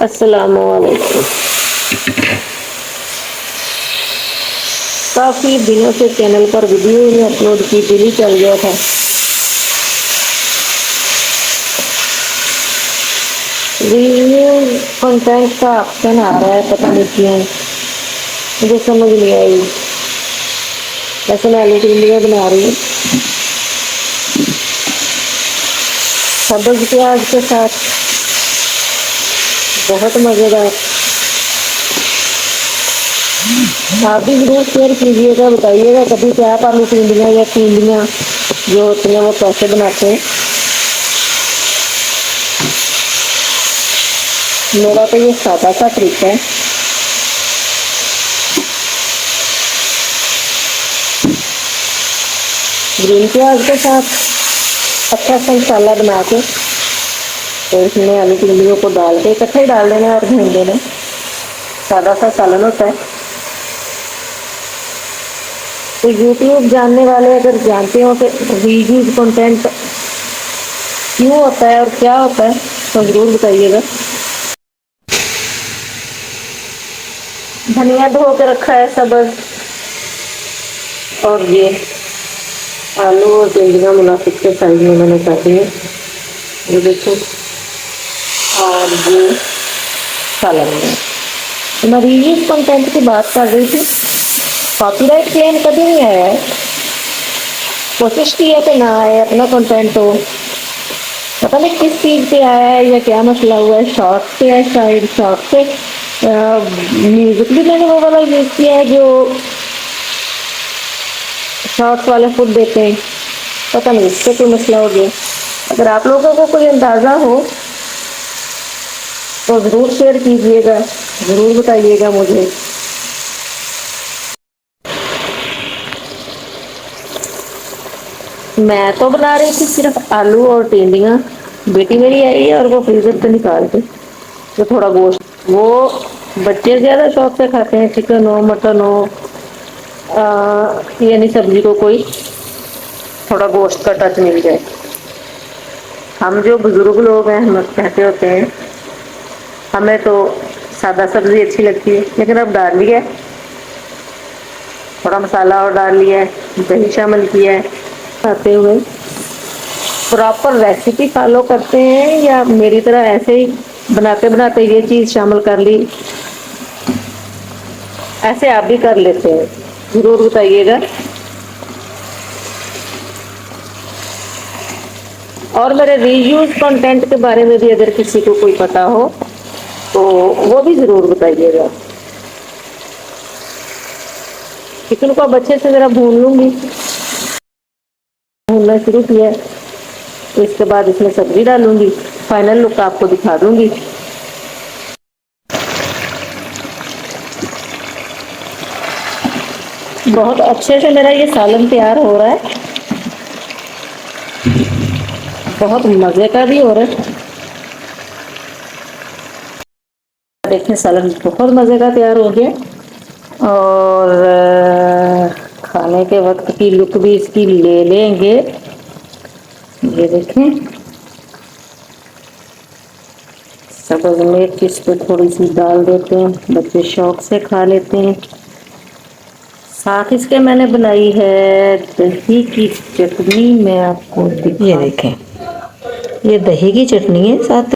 अस्सलामुअलैकुम। काफी दिनों से चैनल पर वीडियो नहीं अपलोड की, दिल चल गया था। रिव्यू कंटेंट का ऑप्शन आ रहा है, पता नहीं क्यों, मुझे समझ नहीं आई। वैसे मैं आलू की भिंडियाँ बना रही हूँ सब्ज प्याज के साथ, बहुत मजेदार। आप भी जरूर शेयर कीजिएगा, बताइएगा कभी कि आप आलू की भिंडियाँ या भिंडियाँ जो होती हैं वो कैसे बनाते हैं। मेरा तो ये सादा सा तरीका है। ग्रीन प्याज के साथ अच्छा सा मसाला बना के तो इसमें आलू की भिंडियों को डाल के इकट्ठे ही डाल देना और भून देना। सादा सा सालन होता है। तो यूट्यूब जानने वाले अगर जानते हो कि रीयूज कंटेंट क्यों होता है और क्या होता है तो जरूर बताइएगा। धनिया धो के रखा है सब्ज, और ये आलू और भिंडियाँ मुनासिब के साइज में मैंने काटी है, ये देखो। और ये सालन में तो मैं रीयूज कंटेंट की बात कर रही थी। कॉपीराइट क्लेम कभी नहीं आया है, कोशिश की है कि ना आए, अपना कंटेंट हो। पता नहीं किस चीज़ पे आया है या क्या मसला हुआ है। शॉर्ट पे है शायद, शॉर्ट पे म्यूजिक भी मैंने वो वाला यूज किया है जो शॉर्ट्स वाले फुट देते हैं। पता नहीं इससे कोई मसला हो गया। अगर आप लोगों को कोई अंदाजा हो तो जरूर शेयर कीजिएगा, जरूर बताइएगा मुझे। मैं तो बना रही थी सिर्फ आलू और टिंडियाँ। बेटी मेरी आई है और वो फ्रीजर से निकाल के तो थोड़ा गोश्त, वो बच्चे ज्यादा शौक से खाते हैं, चिकन हो मटन हो, यानी सब्जी को कोई थोड़ा गोश्त का टच मिल जाए। हम जो बुजुर्ग लोग हैं हम कहते होते हैं हमें तो सादा सब्जी अच्छी लगती है, लेकिन अब डाल लिया है, थोड़ा मसाला और डाल लिया है, दही शामिल किया है। खाते हुए प्रॉपर रेसिपी फॉलो करते हैं या मेरी तरह ऐसे ही बनाते बनाते ये चीज शामिल कर ली, ऐसे आप भी कर लेते हैं, जरूर बताइएगा। और मेरे रीयूज कंटेंट के बारे में भी अगर किसी को कोई पता हो तो वो भी जरूर बताइएगा। चिकन को अब अच्छे से जरा भून लूंगी, भूनना शुरू किया तो इसके बाद इसमें सब्जी डालूंगी, फाइनल लुक आपको दिखा दूंगी। बहुत अच्छे से मेरा ये सालन तैयार हो रहा है, बहुत मजे का भी हो रहा है। देखिए सालन बहुत मजे का तैयार हो गया और खाने के वक्त की लुक भी इसकी ले लेंगे। ये देखें, सब्ज मिर्च इस पर थोड़ी सी डाल देते हैं, बच्चे शौक से खा लेते हैं। साथ इसके मैंने बनाई है दही की चटनी। मैं आपको ये देखें, ये दही की चटनी है, साथ